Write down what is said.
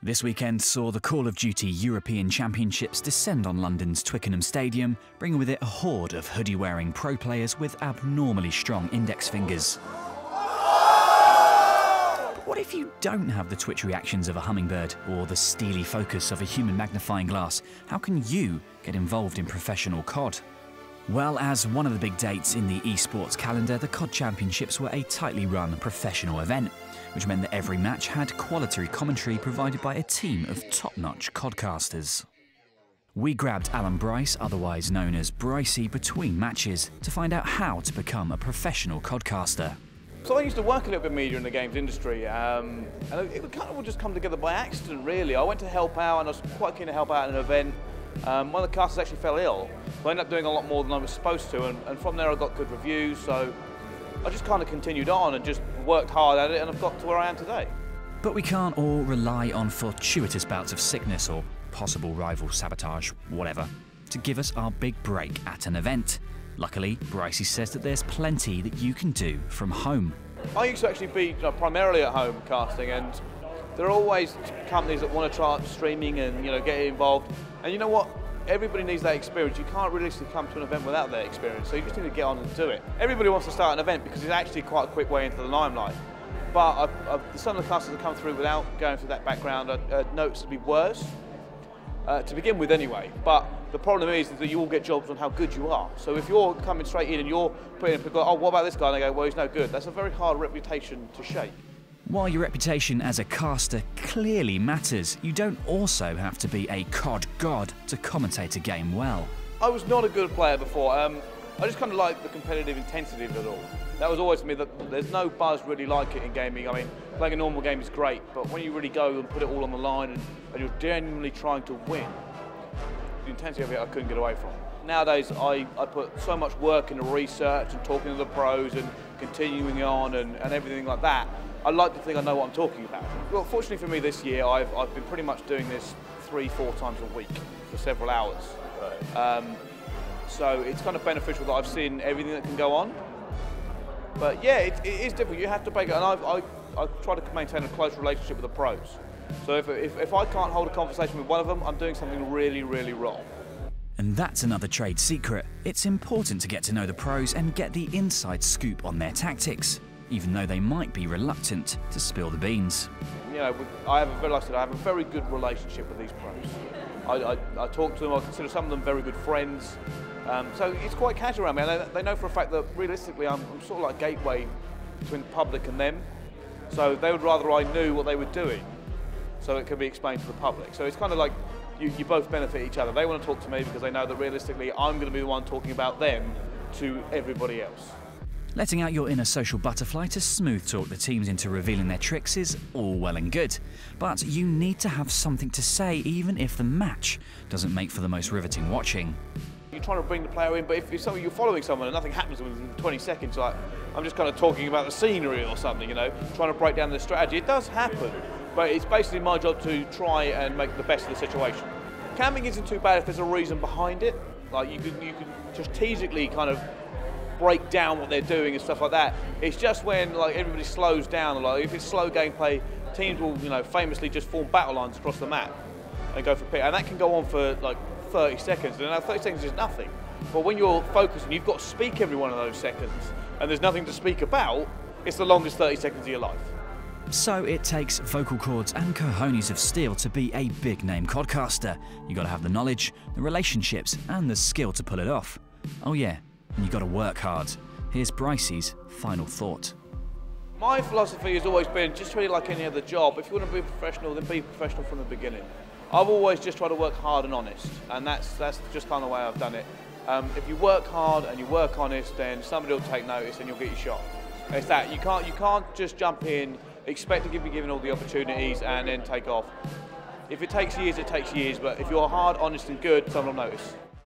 This weekend saw the Call of Duty European Championships descend on London's Twickenham Stadium, bringing with it a horde of hoodie-wearing pro players with abnormally strong index fingers. But what if you don't have the twitch reactions of a hummingbird or the steely focus of a human magnifying glass? How can you get involved in professional COD? Well, as one of the big dates in the esports calendar, the COD Championships were a tightly run professional event, which meant that every match had quality commentary provided by a team of top-notch CODCasters. We grabbed Alan Brice, otherwise known as Bricey, between matches to find out how to become a professional CODcaster. So I used to work a little bit in media in the games industry, and it kind of all just come together by accident, really. I went to help out, and I was quite keen to help out at an event. One of the casters actually fell ill, so I ended up doing a lot more than I was supposed to, and from there I got good reviews, so I just kind of continued on and just worked hard at it, and I've got to where I am today. But we can't all rely on fortuitous bouts of sickness or possible rival sabotage, whatever, to give us our big break at an event. Luckily, Bricey says that there's plenty that you can do from home. I used to actually be primarily at home casting, and there are always companies that want to try streaming and get involved. And you know what? Everybody needs that experience. You can't realistically come to an event without that experience, so you just need to get on and do it. Everybody wants to start an event because it's actually quite a quick way into the limelight. But some of the casters that come through without going through that background are noticeably worse, to begin with anyway. But the problem is that you all get jobs on how good you are. So if you're coming straight in and you're putting in, oh, what about this guy? And they go, well, he's no good. That's a very hard reputation to shake. While your reputation as a caster clearly matters, you don't also have to be a COD god to commentate a game well. I was not a good player before. I just kind of like the competitive intensity of it all. That was always for me that there's no buzz really like it in gaming. I mean, playing a normal game is great, but when you really go and put it all on the line and you're genuinely trying to win, the intensity of it I couldn't get away from. Nowadays, I put so much work into research and talking to the pros and continuing on and everything like that. I like to think I know what I'm talking about. Well, fortunately for me this year, I've been pretty much doing this 3-4 times a week for several hours. Right. So it's kind of beneficial that I've seen everything that can go on. But yeah, it is difficult. You have to break it, and I try to maintain a close relationship with the pros. So if I can't hold a conversation with one of them, I'm doing something really, really wrong. And that's another trade secret. It's important to get to know the pros and get the inside scoop on their tactics, even though they might be reluctant to spill the beans. I have a very good relationship with these pros. I talk to them, I consider some of them very good friends. So it's quite casual around me. They know for a fact that realistically I'm sort of like a gateway between the public and them. So they would rather I knew what they were doing so it could be explained to the public. So it's kind of like you both benefit each other. They want to talk to me because they know that realistically I'm going to be the one talking about them to everybody else. Letting out your inner social butterfly to smooth talk the teams into revealing their tricks is all well and good, but you need to have something to say even if the match doesn't make for the most riveting watching. You're trying to bring the player in, but if you're following someone and nothing happens within 20 seconds, like I'm just kind of talking about the scenery or something, trying to break down the strategy, it does happen, but it's basically my job to try and make the best of the situation. Camping isn't too bad if there's a reason behind it. Like you can just strategically kind of break down what they're doing and stuff like that. It's just when everybody slows down, if it's slow gameplay, teams will famously just form battle lines across the map and go for pick, and that can go on for 30 seconds, and 30 seconds is nothing. But when you're focused and you've got to speak every one of those seconds and there's nothing to speak about, it's the longest 30 seconds of your life. So it takes vocal cords and cojones of steel to be a big name CODcaster. You gotta have the knowledge, the relationships and the skill to pull it off. Oh yeah, and you gotta work hard. Here's Bricey's final thought. My philosophy has always been just treat it like any other job. If you want to be professional, then be professional from the beginning. I've always just tried to work hard and honest, and that's just kind of the way I've done it. If you work hard and you work honest, then somebody will take notice and you'll get your shot. It's that you can't just jump in, expect to be given all the opportunities and then take off. If it takes years, it takes years. But if you're hard, honest, and good, someone will notice.